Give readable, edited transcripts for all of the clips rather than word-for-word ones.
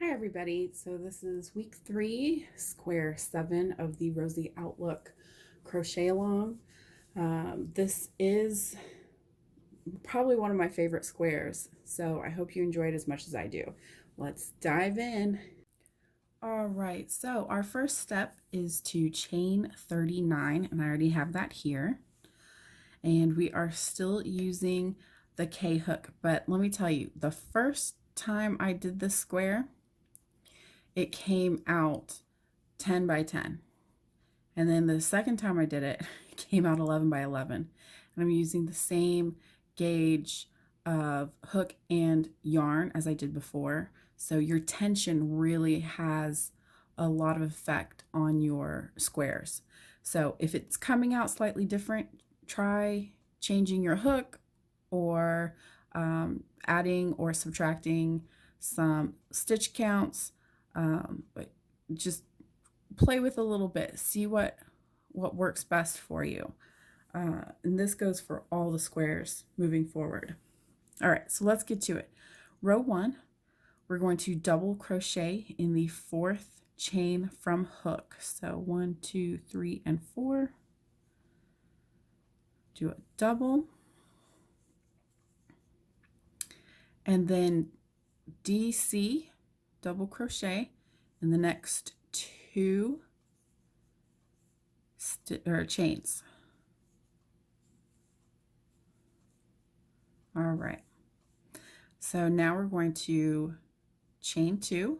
Hi everybody, so this is week 3, square 7 of the Rosy Outlook crochet along. This is probably one of my favorite squares, so I hope you enjoy it as much as I do. Let's dive in. All right, so our first step is to chain 39, and I already have that here. And we are still using the K hook, but let me tell you, the first time I did this square, it came out 10 by 10. And then the second time I did it, it came out 11 by 11. And I'm using the same gauge of hook and yarn as I did before. So your tension really has a lot of effect on your squares. So if it's coming out slightly different, try changing your hook or adding or subtracting some stitch counts. But just play with a little bit, see what works best for you. And this goes for all the squares moving forward. All right, so let's get to it. Row 1, we're going to double crochet in the 4th chain from hook. So 1, 2, 3, and 4. Do a double. And then DC, double crochet in the next 2 chains. All right. So now we're going to chain 2,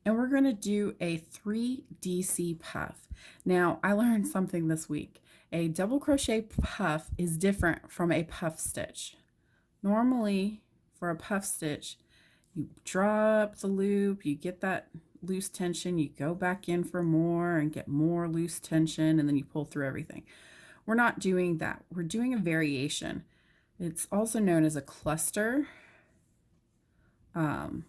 and we're going to do a 3 DC puff. Now, I learned something this week. A double crochet puff is different from a puff stitch. Normally, for a puff stitch, you draw up the loop, you get that loose tension, you go back in for more and get more loose tension, and then you pull through everything. We're not doing that. We're doing a variation. It's also known as a cluster. And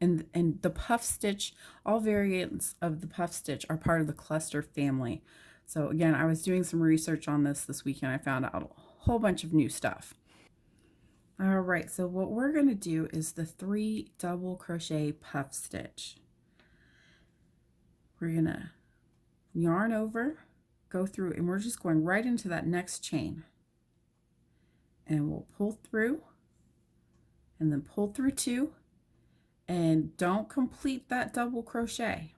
the puff stitch, all variants of the puff stitch are part of the cluster family. So again, I was doing some research on this weekend. I found out a whole bunch of new stuff. All right, so what we're going to do is the 3 double crochet puff stitch. We're going to yarn over, go through, and we're just going right into that next chain. And we'll pull through, and then pull through 2, and don't complete that double crochet.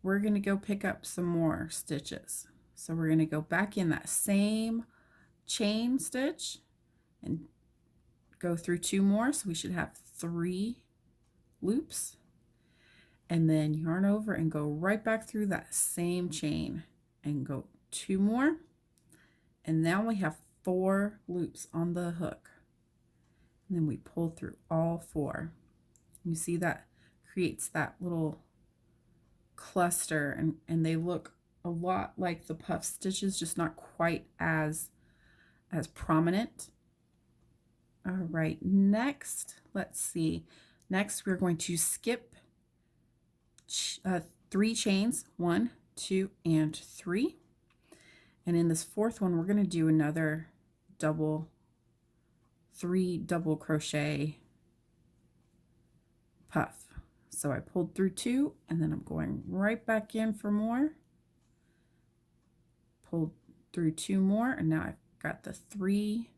We're going to go pick up some more stitches. So we're going to go back in that same chain stitch and go through 2 more. So we should have 3 loops, and then yarn over and go right back through that same chain and go 2 more. And now we have 4 loops on the hook. And then we pull through all 4. You see that creates that little cluster, and they look a lot like the puff stitches, just not quite as prominent. All right, next, let's see. Next, we're going to skip 3 chains, 1, 2, and 3. And in this 4th one, we're going to do another 3 double crochet puff. So I pulled through 2, and then I'm going right back in for more. Pulled through 2 more, and now I've got the 3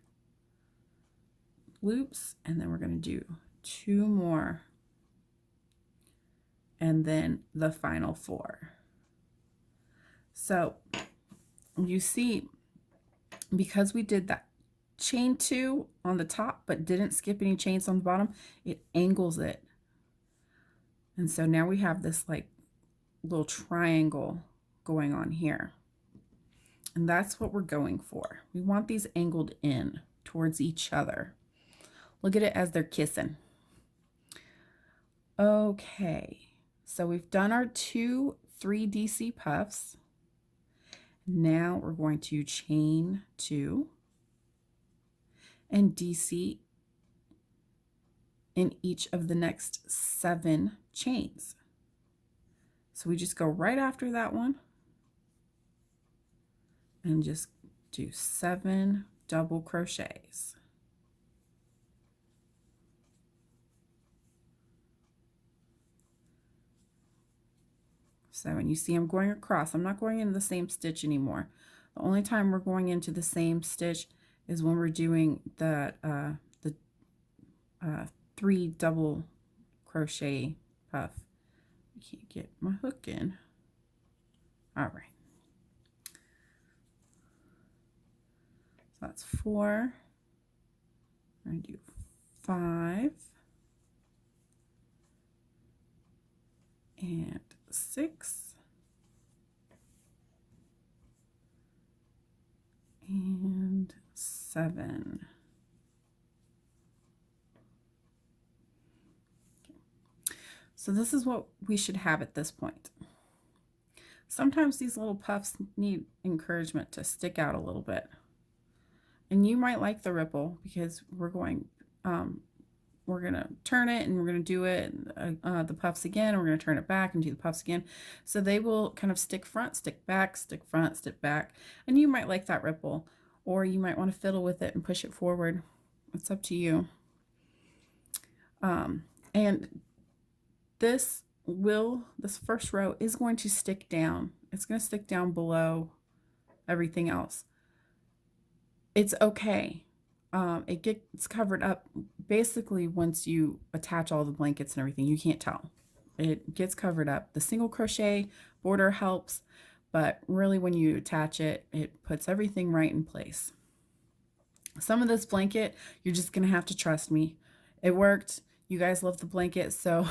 loops, and then we're going to do 2 more, and then the final 4. So you see, because we did that chain 2 on the top but didn't skip any chains on the bottom, it angles it. And so now we have this like little triangle going on here. And that's what we're going for. We want these angled in towards each other. Look at it as they're kissing. Okay, so we've done our 2 3 DC puffs. Now we're going to chain 2 and DC in each of the next 7 chains. So we just go right after that one and just do 7 double crochets. So, and you see I'm going across. I'm not going into the same stitch anymore. The only time we're going into the same stitch is when we're doing the 3 double crochet puff. I can't get my hook in. All right. So that's 4. I'm going to do 5 and 6 and 7. So this is what we should have at this point. Sometimes these little puffs need encouragement to stick out a little bit. And you might like the ripple because we're going to turn it and we're going to do it, the puffs again, and we're going to turn it back and do the puffs again. So they will kind of stick front, stick back, stick front, stick back. And you might like that ripple, or you might want to fiddle with it and push it forward. It's up to you. And this first row is going to stick down. It's going to stick down below everything else. It's okay. It gets covered up basically once you attach all the blankets and everything. You can't tell. It gets covered up. The single crochet border helps, but really when you attach it, it puts everything right in place. Some of this blanket, you're just going to have to trust me. It worked. You guys love the blanket, so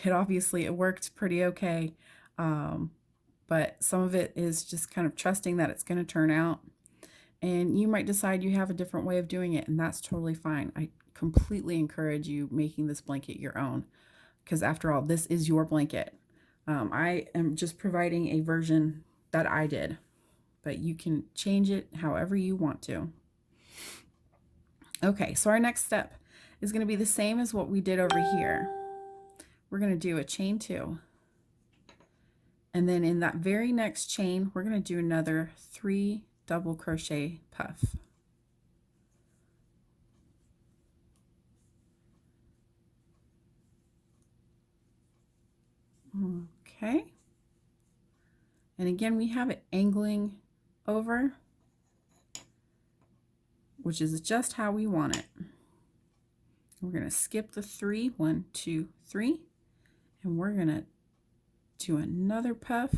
it worked pretty okay. But some of it is just kind of trusting that it's going to turn out. And you might decide you have a different way of doing it, and that's totally fine. I completely encourage you making this blanket your own, because after all, this is your blanket. I am just providing a version that I did, but you can change it however you want to. Okay, so our next step is going to be the same as what we did over here. We're going to do a chain 2. And then in that very next chain, we're going to do another 3 double crochet puff. Okay. And again, we have it angling over, which is just how we want it. We're going to skip the 3, 1, 2, 3, and we're going to do another puff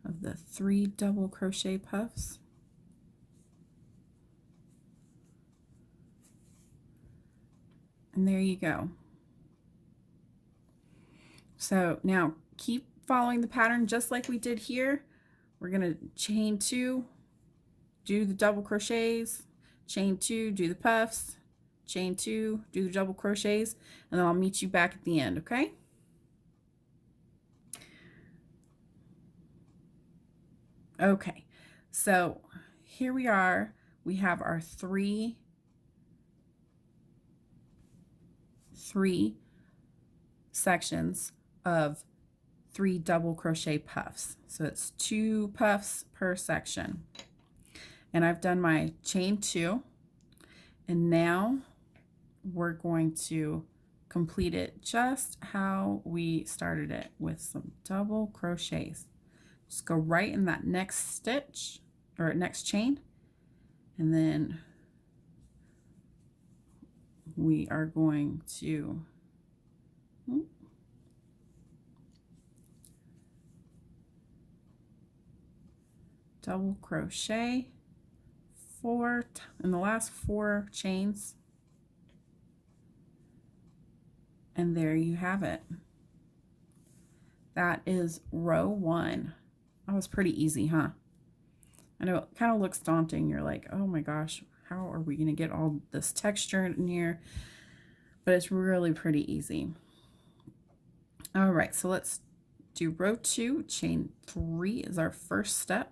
of the 3 double crochet puffs. And there you go. So now keep following the pattern just like we did here. We're going to chain 2, do the double crochets, chain 2, do the puffs, chain 2, do the double crochets, and then I'll meet you back at the end, okay? Okay, so here we are. We have our three sections of 3 double crochet puffs. So it's 2 puffs per section. And I've done my chain 2, and now we're going to complete it just how we started it with some double crochets. Just go right in that next stitch or next chain, and then we are going to double crochet in the last 4 chains, and there you have it. That is row 1. That was pretty easy, huh? I know it kind of looks daunting. You're like, oh my gosh, how are we going to get all this texture in here? But it's really pretty easy. All right, so let's do row 2. Chain 3 is our first step.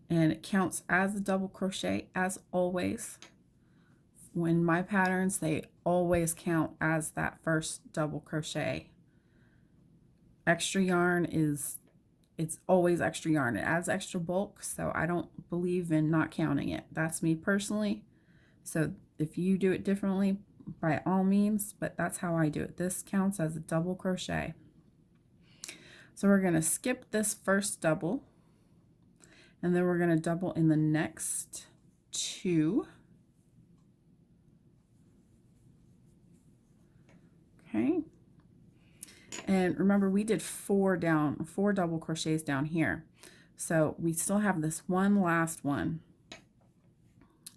And it counts as a double crochet as always. When my patterns, they always count as that first double crochet. Extra yarn it's always extra yarn. It adds extra bulk, so I don't believe in not counting it. That's me personally. So if you do it differently, by all means, but that's how I do it. This counts as a double crochet. So we're going to skip this first double, and then we're going to double in the next 2. Okay. And remember, we did 4 double crochets down here. So we still have this one last one.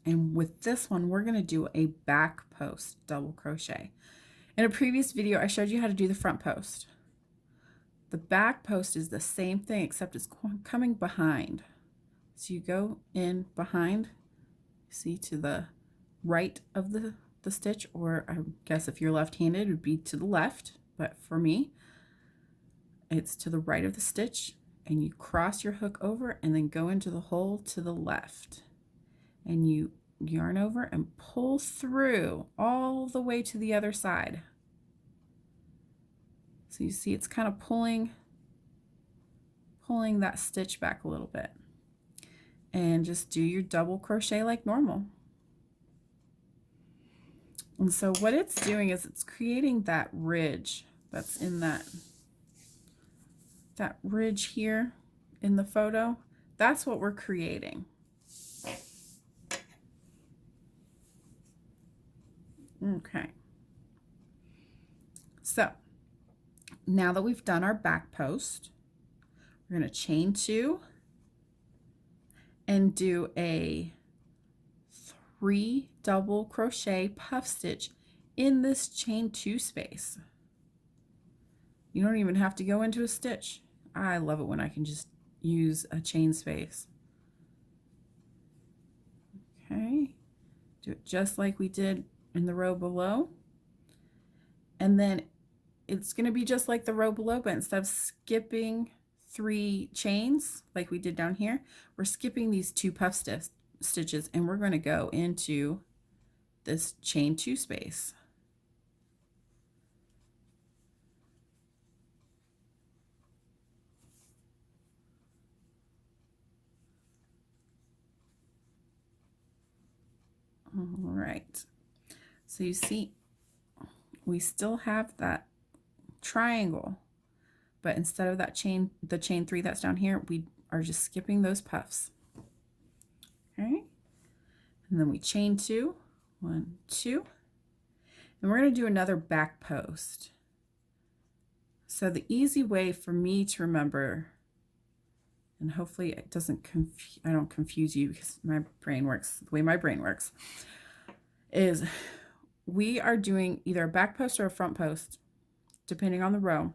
And with this one, we're going to do a back post double crochet. In a previous video, I showed you how to do the front post. The back post is the same thing, except it's coming behind. So you go in behind, see, to the right of the stitch, or I guess if you're left-handed, it would be to the left, but for me, it's to the right of the stitch, and you cross your hook over and then go into the hole to the left. And you yarn over and pull through all the way to the other side. So you see it's kind of pulling that stitch back a little bit. And just do your double crochet like normal. And so what it's doing is it's creating that ridge that's in that ridge here in the photo. That's what we're creating. Okay. So now that we've done our back post, we're going to chain 2 and do a 3 double crochet puff stitch in this chain 2 space. You don't even have to go into a stitch. I love it when I can just use a chain space. Okay, do it just like we did in the row below. And then it's going to be just like the row below, but instead of skipping 3 chains like we did down here, we're skipping these 2 puff stitches, and we're going to go into this chain 2 space. All right, so you see we still have that triangle, but instead of that the chain 3 that's down here, we are just skipping those puffs. Okay, and then we chain 2, 1, 2, and we're going to do another back post. So the easy way for me to remember, and hopefully it doesn't I don't confuse you, because my brain works the way my brain works, is we are doing either a back post or a front post, depending on the row,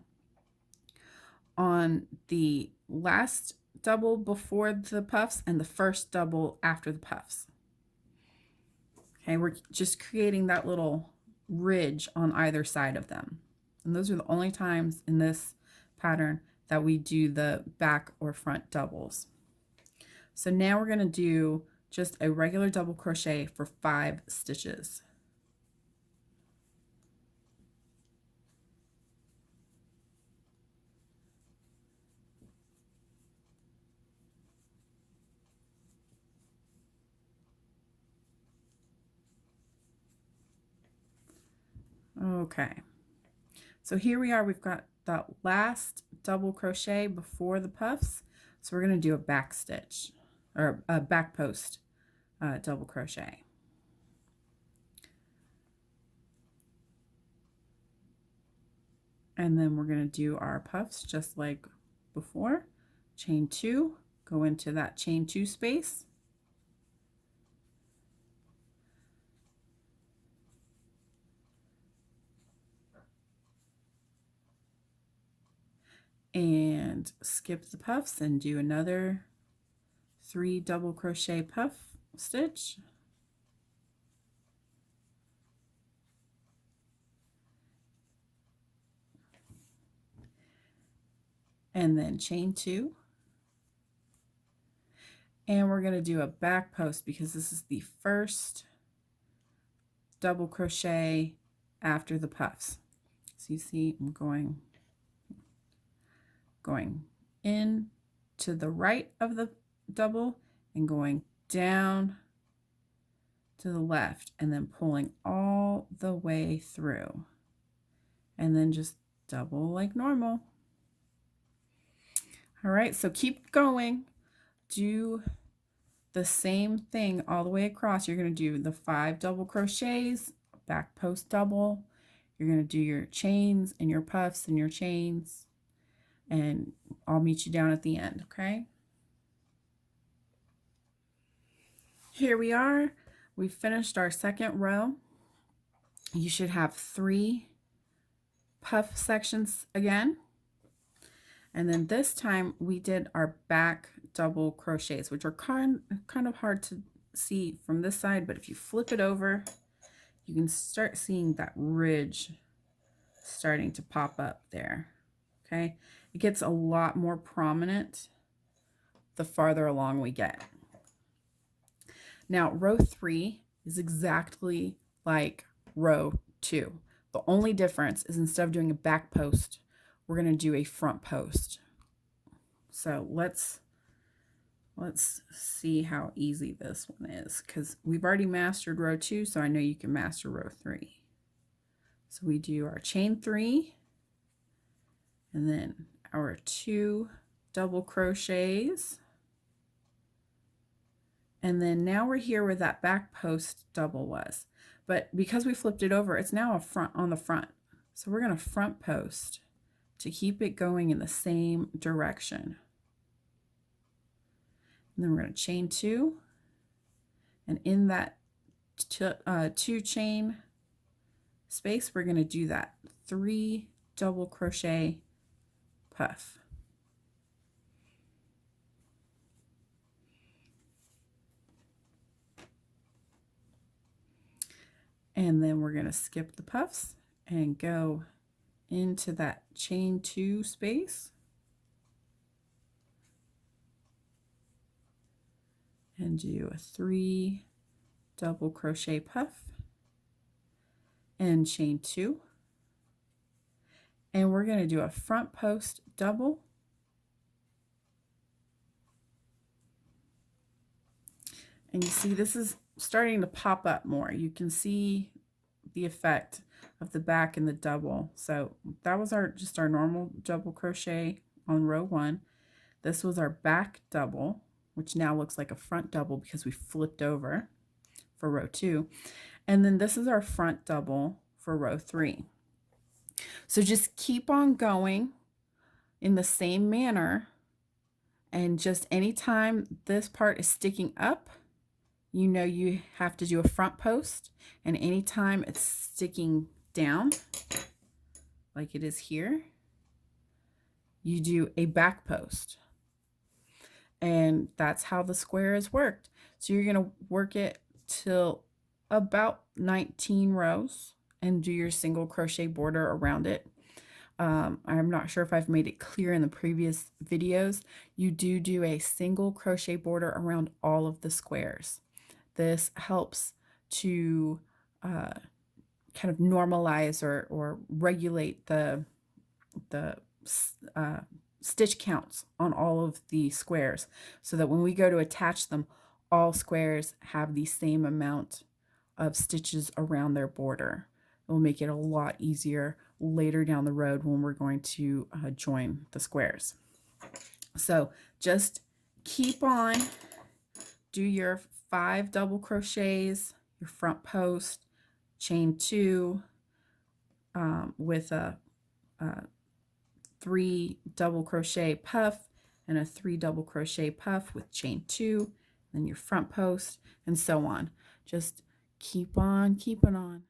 on the last double before the puffs and the first double after the puffs. Okay, we're just creating that little ridge on either side of them. And those are the only times in this pattern that we do the back or front doubles. So now we're going to do just a regular double crochet for 5 stitches. Okay, so here we are, we've got that last double crochet before the puffs, so we're going to do a back stitch, or a back post double crochet. And then we're going to do our puffs just like before. Chain 2, go into that chain 2 space. And skip the puffs and do another 3 double crochet puff stitch. And then chain 2. And we're going to do a back post because this is the first double crochet after the puffs. So you see I'm going in to the right of the double and going down to the left, and then pulling all the way through, and then just double like normal. All right, so keep going. Do the same thing all the way across. You're going to do the 5 double crochets, back post double. You're going to do your chains and your puffs and your chains, and I'll meet you down at the end, okay? Here we are. We finished our second row. You should have 3 puff sections again. And then this time we did our back double crochets, which are kind of hard to see from this side, but if you flip it over, you can start seeing that ridge starting to pop up there. Okay, it gets a lot more prominent the farther along we get. Now, row 3 is exactly like row 2. The only difference is instead of doing a back post, we're going to do a front post. So let's see how easy this one is, because we've already mastered row 2, so I know you can master row 3. So we do our chain 3, and then our 2 double crochets. And then now we're here where that back post double was. But because we flipped it over, it's now a front on the front. So we're going to front post to keep it going in the same direction. And then we're going to chain 2. And in that 2 chain space, we're going to do that 3 double crochet puff. And then we're going to skip the puffs and go into that chain 2 space and do a 3 double crochet puff and chain 2. And we're going to do a front post double. And you see this is starting to pop up more. You can see the effect of the back and the double. So that was just our normal double crochet on row 1. This was our back double, which now looks like a front double because we flipped over for row 2. And then this is our front double for row 3. So just keep on going in the same manner, and just anytime this part is sticking up, you know you have to do a front post, and anytime it's sticking down, like it is here, you do a back post. And that's how the square is worked. So you're going to work it till about 19 rows and do your single crochet border around it. I'm not sure if I've made it clear in the previous videos. You do a single crochet border around all of the squares. This helps to kind of normalize or regulate the stitch counts on all of the squares, so that when we go to attach them, all squares have the same amount of stitches around their border. It will make it a lot easier later down the road when we're going to join the squares. So just keep on, do your 5 double crochets, your front post, chain 2 with a 3 double crochet puff and a 3 double crochet puff with chain 2, then your front post, and so on. Just keep on keeping on.